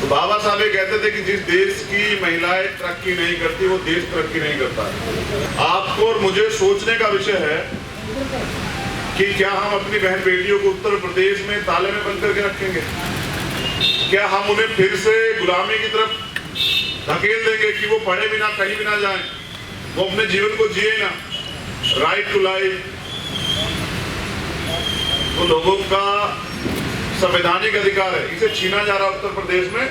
तो बाबा साहब ये कहते थे कि जिस देश की महिलाएं तरक्की नहीं करती वो देश तरक्की नहीं करता। आपको और मुझे सोचने का विषय है कि क्या हम अपनी बहन बेटियों को उत्तर प्रदेश में ताले में बंद करके रखेंगे? क्या हम उन्हें फिर से गुलामी की तरफ धकेल देंगे कि वो पढ़े बिना कहीं भी ना जाएं, वो अपने जीवन को जिए ना? राइट टू लाइफ तो लोगों का संवैधानिक अधिकार है, इसे छीना जा रहा है उत्तर प्रदेश में।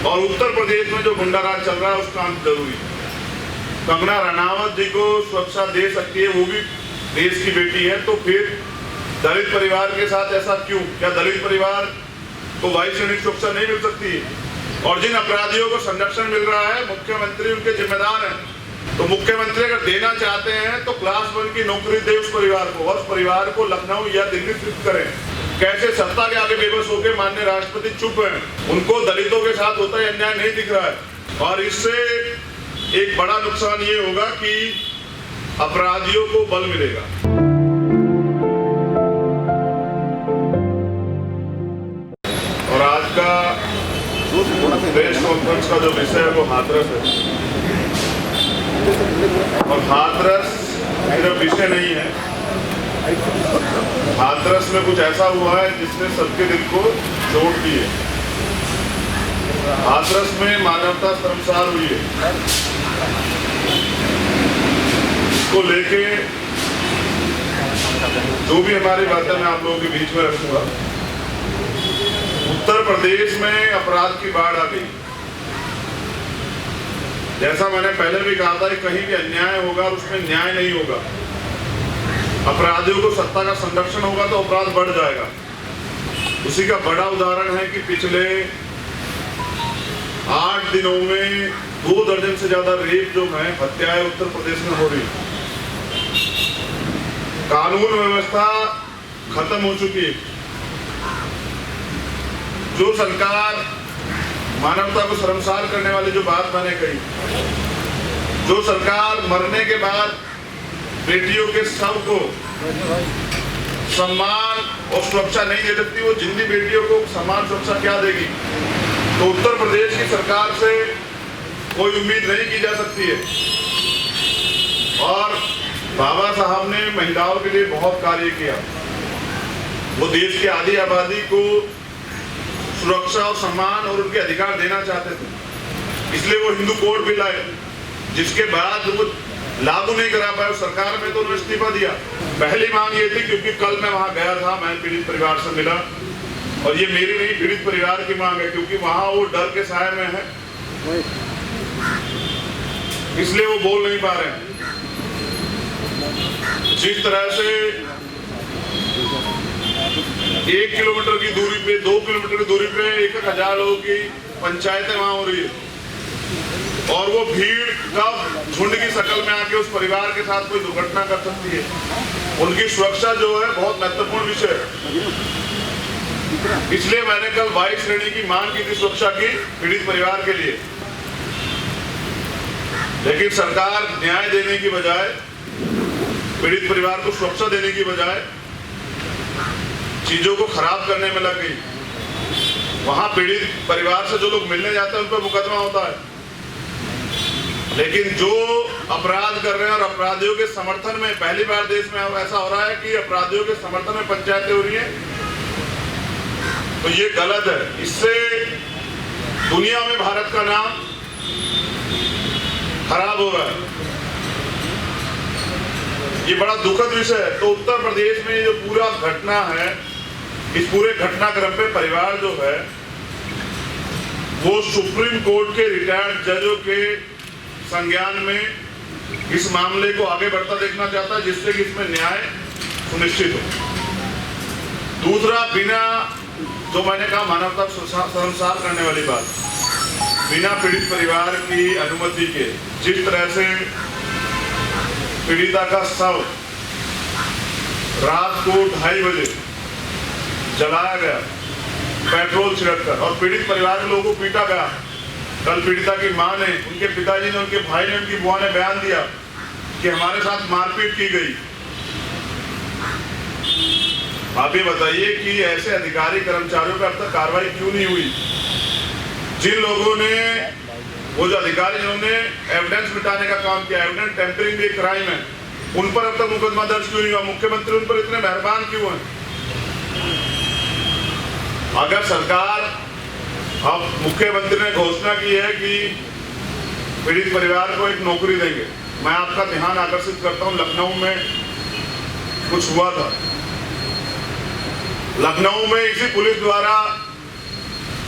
और उत्तर प्रदेश में जो गुंडाराज चल रहा है उसका अंत जरूरी है। कंगना रनावत जी को सुरक्षा दे सकती है, वो भी देश की बेटी है, तो फिर दलित परिवार के साथ ऐसा क्यों? क्या दलित परिवार को वायु सैनिक सुरक्षा नहीं मिल सकती है? और जिन अपराधियों को संरक्षण मिल रहा है, मुख्यमंत्री उनके जिम्मेदार हैं। तो मुख्यमंत्री अगर देना चाहते हैं तो क्लास 1 की नौकरी दे उस परिवार को, और उस परिवार को लखनऊ या दिल्ली शिफ्ट करें। कैसे सत्ता के आगे बेबस होकर माननीय राष्ट्रपति चुप हैं? उनको दलितों के साथ होता है अन्याय नहीं दिख रहा है। और इससे एक बड़ा नुकसान ये होगा कि अपराधियों को बल मिलेगा। और आज का प्रेस कॉन्फ्रेंस का जो विषय है वो हाथरस है। और हाथरस सिर्फ विषय नहीं है, हाथरस में कुछ ऐसा हुआ है जिसने सबके दिल को चोट दी है। हाथरस में मानवता शर्मसार हुई है। इसको लेके जो भी हमारी बातें मैं आप लोगों के बीच में रखूंगा। उत्तर प्रदेश में अपराध की बाढ़ आ गई। जैसा मैंने पहले भी कहा था कि कहीं भी अन्याय होगा और उसमें न्याय नहीं होगा, अपराधियों को सत्ता का संरक्षण होगा तो अपराध बढ़ जाएगा। उसी का बड़ा उदाहरण है कि पिछले 8 दिनों में 2 दर्जन से ज्यादा रेप जो है, हत्याएं उत्तर प्रदेश में हो रही। कानून व्यवस्था खत्म हो चुकी है। जो सरकार मानवता को शर्मसार करने वाली जो बात मैंने कही, जो सरकार मरने के बाद बेटियों के शव को सम्मान और सुरक्षा नहीं दे सकती, वो जिंदी बेटियों को सम्मान सुरक्षा क्या देगी? तो उत्तर प्रदेश की सरकार से कोई उम्मीद नहीं की जा सकती है। और बाबा साहब ने महिलाओं के लिए बहुत कार्य किया। वो देश की आधी आबादी को सुरक्षा और सम्मान और उनके अधिकार देना चाहते थे, इसलिए वो हिंदू कोड भी लाए, जिसके बाद वो लागू नहीं करा पाए सरकार में, तो उन्होंने इस्तीफा दिया। पहली मांग ये थी, क्योंकि कल मैं वहां गया था, मैं पीड़ित परिवार से मिला, और ये मेरी नहीं पीड़ित परिवार की मांग है, क्योंकि वहां वो डर के साए में है, इसलिए वो बोल नहीं पा रहे हैं। जिस तरह से 1 किलोमीटर की दूरी पे, 2 किलोमीटर की दूरी पे 1,000 लोगों की पंचायतें वहां हो रही है, और वो भीड़ कब झुंड की शक्ल में आके उस परिवार के साथ कोई दुर्घटना कर सकती है। उनकी सुरक्षा जो है बहुत महत्वपूर्ण विषय है। इसलिए मैंने कल 22 श्रेणी की मांग की थी सुरक्षा की पीड़ित परिवार के लिए। लेकिन सरकार न्याय देने की बजाय, पीड़ित परिवार को सुरक्षा देने की बजाय चीजों को खराब करने में लग गई। वहां पीड़ित परिवार से जो लोग मिलने जाते हैं उन पर मुकदमा होता है, लेकिन जो अपराध कर रहे हैं और अपराधियों के समर्थन में, पहली बार देश में ऐसा हो रहा है कि अपराधियों के समर्थन में पंचायतें हो रही हैं, तो ये गलत है। इससे दुनिया में भारत का नाम खराब हो रहा है। ये बड़ा दुखद विषय है। तो उत्तर प्रदेश में जो पूरा घटना है, इस पूरे घटनाक्रम पे परिवार जो है वो सुप्रीम कोर्ट के रिटायर्ड जजों के संज्ञान में इस मामले को आगे बढ़ता देखना चाहता है, जिससे कि इसमें न्याय सुनिश्चित हो। दूसरा, बिना, जो मैंने कहा मानवता शर्मसार करने वाली बात, बिना पीड़ित परिवार की अनुमति के जिस तरह से पीड़िता का शव रात को 2:30 बजे जलाया गया पेट्रोल छिड़ककर, और पीड़ित परिवार के लोगों को पीटा गया। कल पीड़िता की मां ने, उनके पिताजी ने, उनके भाई ने, उनकी बुआ ने बयान दिया कि हमारे साथ मारपीट की गई। आप ये बताइए कि ऐसे अधिकारी कर्मचारियों पर अब तक कार्रवाई क्यों नहीं हुई? जिन लोगों ने, वो जो अधिकारी जिन्होंने एविडेंस मिटाने का काम किया, एविडेंस टेम्परिंग भी क्राइम है, उन पर अब तक मुकदमा दर्ज क्यों नहीं हुआ? मुख्यमंत्री उन पर इतने मेहरबान क्यों हैं? अगर सरकार, अब मुख्यमंत्री ने घोषणा की है कि पीड़ित परिवार को एक नौकरी देंगे, मैं आपका ध्यान आकर्षित करता हूं, लखनऊ में कुछ हुआ था। लखनऊ में इसी पुलिस द्वारा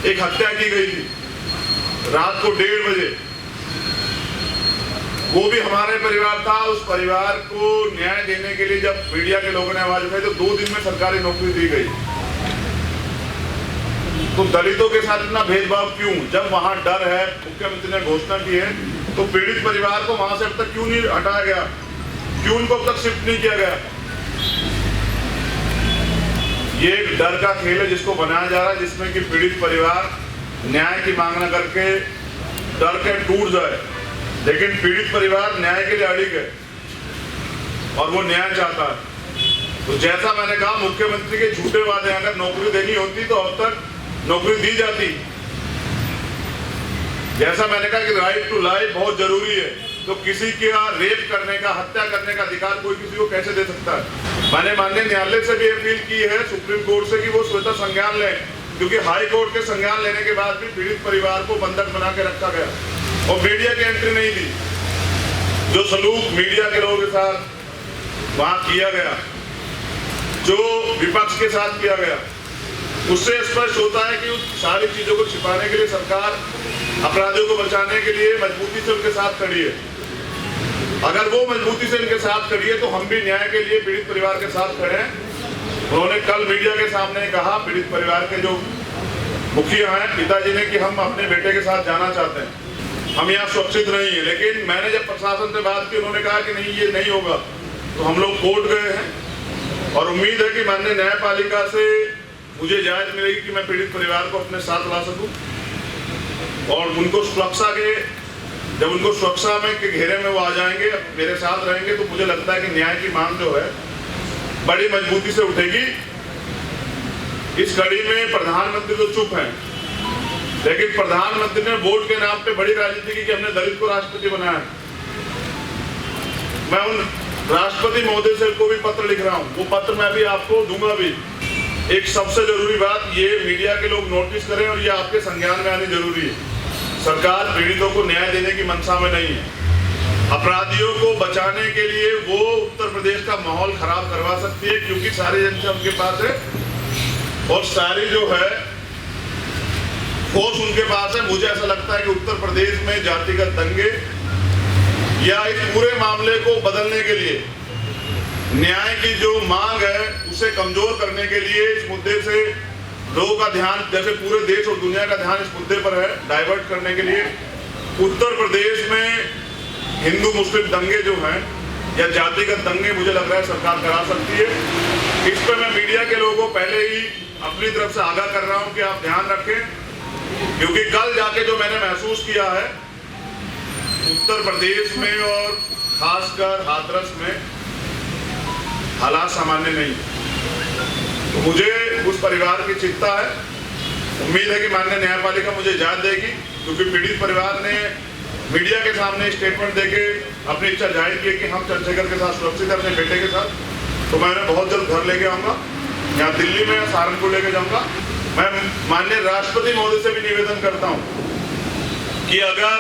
एक हत्या की गई थी रात को 1:30 बजे। वो भी हमारे परिवार था। उस परिवार को न्याय देने के लिए जब मीडिया के लोगों ने आवाज उठाई तो 2 दिन में सरकारी नौकरी दी गई। तो दलितों के साथ इतना भेदभाव क्यों? जब वहां डर है, मुख्यमंत्री ने घोषणा की है, तो पीड़ित परिवार को वहां से अब तक क्यों नहीं हटाया गया? क्यों उनको अब तक शिफ्ट नहीं किया गया? ये एक डर का खेल है जिसको बनाया जा रहा है, जिसमें कि पीड़ित परिवार न्याय की मांग न करके डर के टूट जाए। लेकिन पीड़ित परिवार न्याय के लिए अड़िग है और वो न्याय चाहता है। तो जैसा मैंने कहा, मुख्यमंत्री के झूठे वादे, अगर नौकरी देनी होती तो अब तक नौकरी दी जाती। जैसा मैंने कहा कि राइट टू लाइफ बहुत जरूरी है, तो किसी का रेप करने का, हत्या करने का अधिकार कोई किसी को कैसे दे सकता है? मैंने माननीय न्यायालय से भी अपील की है, सुप्रीम कोर्ट से, कि वो स्वतः संज्ञान लें, क्योंकि हाई कोर्ट के संज्ञान लेने के बाद भी पीड़ित परिवार को बंधक बना के रखा गया और मीडिया की एंट्री नहीं दी। जो सलूक मीडिया के लोगों के साथ वहां किया गया, जो विपक्ष के साथ किया गया, उससे स्पष्ट होता है कि उस सारी चीजों को छिपाने के लिए सरकार अपराधियों को बचाने के लिए मजबूती से उनके साथ खड़ी है। अगर वो मजबूती से इनके साथ खड़ी है तो हम भी न्याय के लिए पीड़ित परिवार के साथ खड़े हैं। उन्होंने कल मीडिया के सामने कहा, पीड़ित परिवार के जो मुखिया हैं, पिताजी ने, कि हम अपने बेटे के साथ जाना चाहते हैं, हम यहाँ सुरक्षित नहीं है। लेकिन मैंने जब प्रशासन से बात की, उन्होंने कहा कि नहीं, ये नहीं होगा। तो हम लोग कोर्ट गए हैं और उम्मीद है कि माननीय न्यायपालिका से मुझे इजाजत मिलेगी कि मैं पीड़ित परिवार को अपने साथ ला सकूं और उनको सुरक्षा के, जब उनको सुरक्षा में के घेरे में वो आ जाएंगे, मेरे साथ रहेंगे, तो मुझे लगता है कि न्याय की मांग जो है बड़ी मजबूती से उठेगी। इस कड़ी में प्रधानमंत्री तो चुप हैं, लेकिन प्रधानमंत्री ने वोट के नाम पे बड़ी राजनीति की कि हमने दलित को राष्ट्रपति बनाया। मैं उन राष्ट्रपति महोदय से को भी पत्र लिख रहा हूं, वो पत्र मैं भी आपको दूंगा भी। एक सबसे जरूरी बात, ये मीडिया के लोग नोटिस करें और ये आपके संज्ञान में आनी जरूरी है। सरकार पीड़ितों को न्याय देने की मंशा में नहीं है। अपराधियों को बचाने के लिए वो उत्तर प्रदेश का माहौल खराब करवा सकती है, क्योंकि सारी जनता उनके पास है और सारी जो है फोर्स उनके पास है। मुझे ऐसा लगता है कि उत्तर प्रदेश में जातिगत दंगे या इस पूरे मामले को बदलने के लिए, न्याय की जो मांग है उसे कमजोर करने के लिए, इस मुद्दे से लोगों का ध्यान, जैसे पूरे देश और दुनिया का ध्यान इस मुद्दे पर है, डाइवर्ट करने के लिए उत्तर प्रदेश में हिंदू मुस्लिम दंगे जो हैं या जातिगत दंगे, मुझे लग रहा है सरकार करा सकती है। इस पर मैं मीडिया के लोगों को पहले ही अपनी तरफ से आगाह कर रहा हूं कि आप ध्यान रखें, क्योंकि कल जाके जो मैंने महसूस किया है उत्तर प्रदेश में और खासकर हाथरस में, हालात सामान्य नहीं। तो मुझे उस परिवार की चिंता है। उम्मीद है कि माननीय न्यायपालिका मुझे इजाजत देगी, क्योंकि पीड़ित परिवार ने मीडिया के सामने स्टेटमेंट देके अपनी इच्छा जाहिर की कि हम चंद्रशेखर के साथ सुरक्षित है, अपने बेटे के साथ। तो मैं उन्हें बहुत जल्द घर लेके आऊंगा, यहाँ दिल्ली में सहारनपुर लेके जाऊंगा। मैं माननीय राष्ट्रपति महोदय से भी निवेदन करता हूँ कि अगर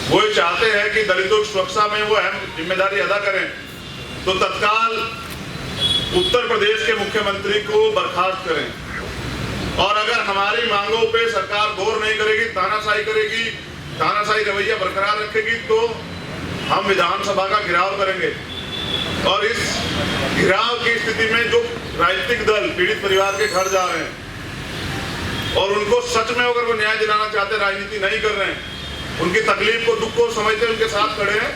वो चाहते हैं कि दलितों की सुरक्षा में वो अहम जिम्मेदारी अदा करें, तो तत्काल उत्तर प्रदेश के मुख्यमंत्री को बर्खास्त करें। और अगर हमारी मांगों पे सरकार गौर नहीं करेगी, तानाशाही करेगी, तानाशाही रवैया बरकरार रखेगी, तो हम विधानसभा का घेराव करेंगे। और इस घेराव की स्थिति में जो राजनीतिक दल पीड़ित परिवार के घर जा रहे हैं और उनको सच में अगर वो न्याय दिलाना चाहते हैं, राजनीति नहीं कर रहे हैं, उनकी तकलीफ को, दुख को समझते उनके साथ खड़े हैं,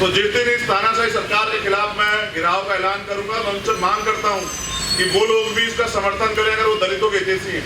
तो जिस दिन इस तानाशाही सरकार के खिलाफ मैं गिराव का ऐलान करूंगा, मैं उनसे मांग करता हूं कि वो लोग भी इसका समर्थन करें अगर वो दलितों के हितैषी हैं।